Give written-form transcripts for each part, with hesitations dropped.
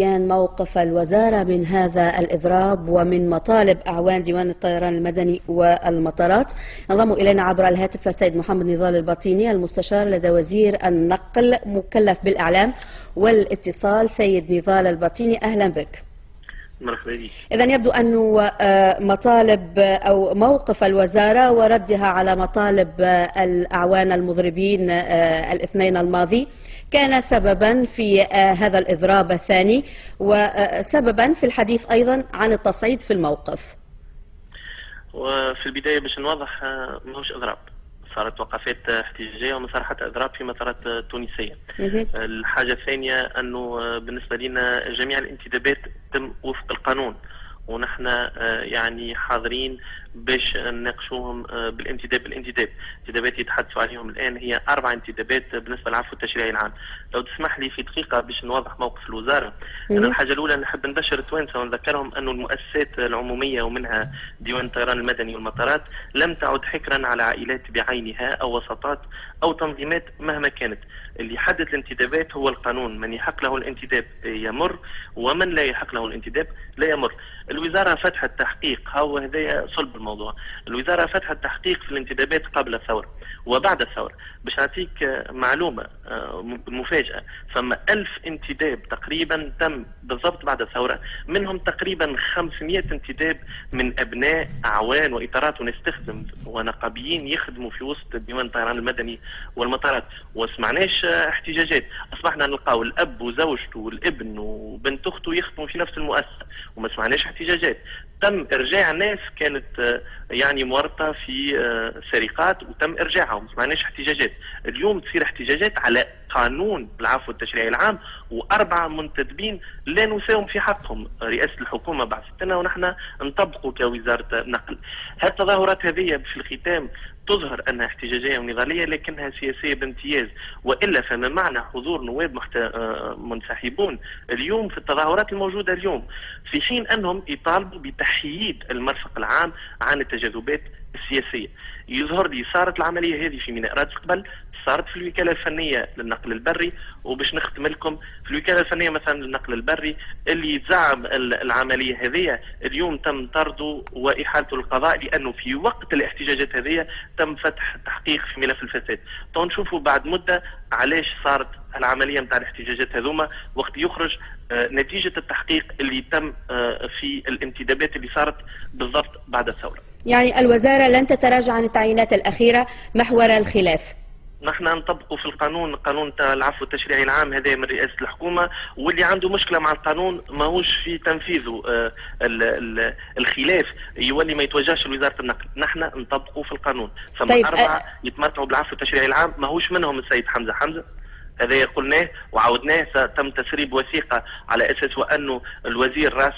موقف الوزارة من هذا الإضراب ومن مطالب أعوان ديوان الطيران المدني والمطارات. ينضم إلينا عبر الهاتف السيد محمد نضال الباطيني المستشار لدى وزير النقل مكلف بالإعلام والاتصال. سيد نضال الباطيني، أهلا بك. مرحبا بك. إذا يبدو أن مطالب أو موقف الوزارة وردها على مطالب الأعوان المضربين الاثنين الماضي كان سببا في هذا الإضراب الثاني وسببا في الحديث أيضا عن التصعيد في الموقف. وفي البداية باش نوضح، ماهوش إضراب، صارت وقفات احتجاجية وما صار حتى إضراب في مطارات تونسية. الحاجة الثانية أنه بالنسبة لنا جميع الانتدابات تم وفق القانون، ونحن يعني حاضرين باش نناقشوهم بالانتداب. انتدابات يتحدثوا عليهم الان هي 4 انتدابات بالنسبه للعفو التشريعي العام. لو تسمح لي في دقيقه باش نوضح موقف الوزاره. أنا الحاجه الاولى نحب نبشر التوانسه ونذكرهم انه المؤسسات العموميه ومنها ديوان الطيران المدني والمطارات لم تعد حكرا على عائلات بعينها او وسطات او تنظيمات مهما كانت. اللي يحدد الانتدابات هو القانون، من يحق له الانتداب يمر ومن لا يحق له الانتداب لا يمر. الوزاره فتحت تحقيق، هو هذايا صلب الموضوع. الوزاره فتحت تحقيق في الانتدابات قبل الثوره وبعد الثوره. باش نعطيك معلومه مفاجاه، فما 1000 انتداب تقريبا تم بالضبط بعد الثوره، منهم تقريبا 500 انتداب من ابناء اعوان واطارات ونستخدم ونقابيين يخدموا في وسط ديوان الطيران المدني والمطارات. وسمعناش احتجاجات، اصبحنا نلقاو الاب وزوجته والابن وبنت اخته يخدموا في نفس المؤسسه وما سمعناش احتجاجات. تم ارجاع ناس كانت يعني مورطه في سرقات وتم ارجاعهم، ما سمعناش احتجاجات. اليوم تصير احتجاجات على قانون العفو التشريعي العام و4 منتدبين لا نساوم في حقهم. رئاسه الحكومه بعثت لنا ونحن نطبقوا كوزاره نقل. هالتظاهرات هذه في الختام تظهر انها احتجاجيه ونضاليه لكنها سياسيه بامتياز، والا فما معنى حضور نواب منسحبون اليوم في التظاهرات الموجوده اليوم، في حين انهم يطالبوا بتحييد المرفق العام عن التجاذبات السياسيه. يظهر لي صارت العمليه هذه في ميناء رادس قبل، صارت في الوكاله الفنيه للنقل البري، وباش نختم لكم في الوكاله الفنيه مثلا للنقل البري اللي يزعم العمليه هذه اليوم تم طرده واحالته للقضاء، لانه في وقت الاحتجاجات هذه تم فتح تحقيق في ملف الفساد. تو نشوفوا بعد مده علاش صارت العمليه نتاع الاحتجاجات هذوما وقت يخرج نتيجه التحقيق اللي تم في الانتدابات اللي صارت بالضبط بعد الثوره. يعني الوزاره لن تتراجع عن التعيينات الاخيره محور الخلاف. نحن نطبقوا في القانون، قانون العفو التشريعي العام هذا من رئاسه الحكومه، واللي عنده مشكله مع القانون ماهوش في تنفيذه الخلاف يولي ما يتوجهش لوزاره النقل. نحن نطبقوا في القانون. ثم طيب 4 يتمتعوا بالعفو التشريعي العام، ماهوش منهم السيد حمزه هذا قلناه وعاودناه. تم تسريب وثيقه على اساس وانه الوزير راس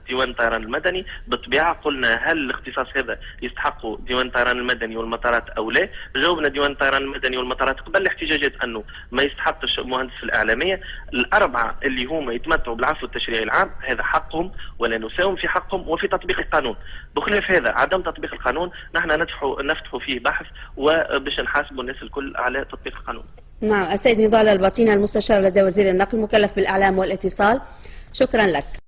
ديوان الطيران المدني. بالطبيعه قلنا هل الاختصاص هذا يستحقه ديوان الطيران المدني والمطارات او لا؟ جاوبنا ديوان الطيران المدني والمطارات قبل الاحتجاجات انه ما يستحقش مهندس الاعلاميه. ال4 اللي هما يتمتعوا بالعفو التشريعي العام هذا حقهم ولا نساوم في حقهم وفي تطبيق القانون. بخلاف هذا عدم تطبيق القانون نحن نفتحوا فيه بحث وباش نحاسبوا الناس الكل على تطبيق القانون. نعم، السيد نضال الباطيني المستشار لدى وزير النقل مكلف بالإعلام والاتصال، شكرا لك.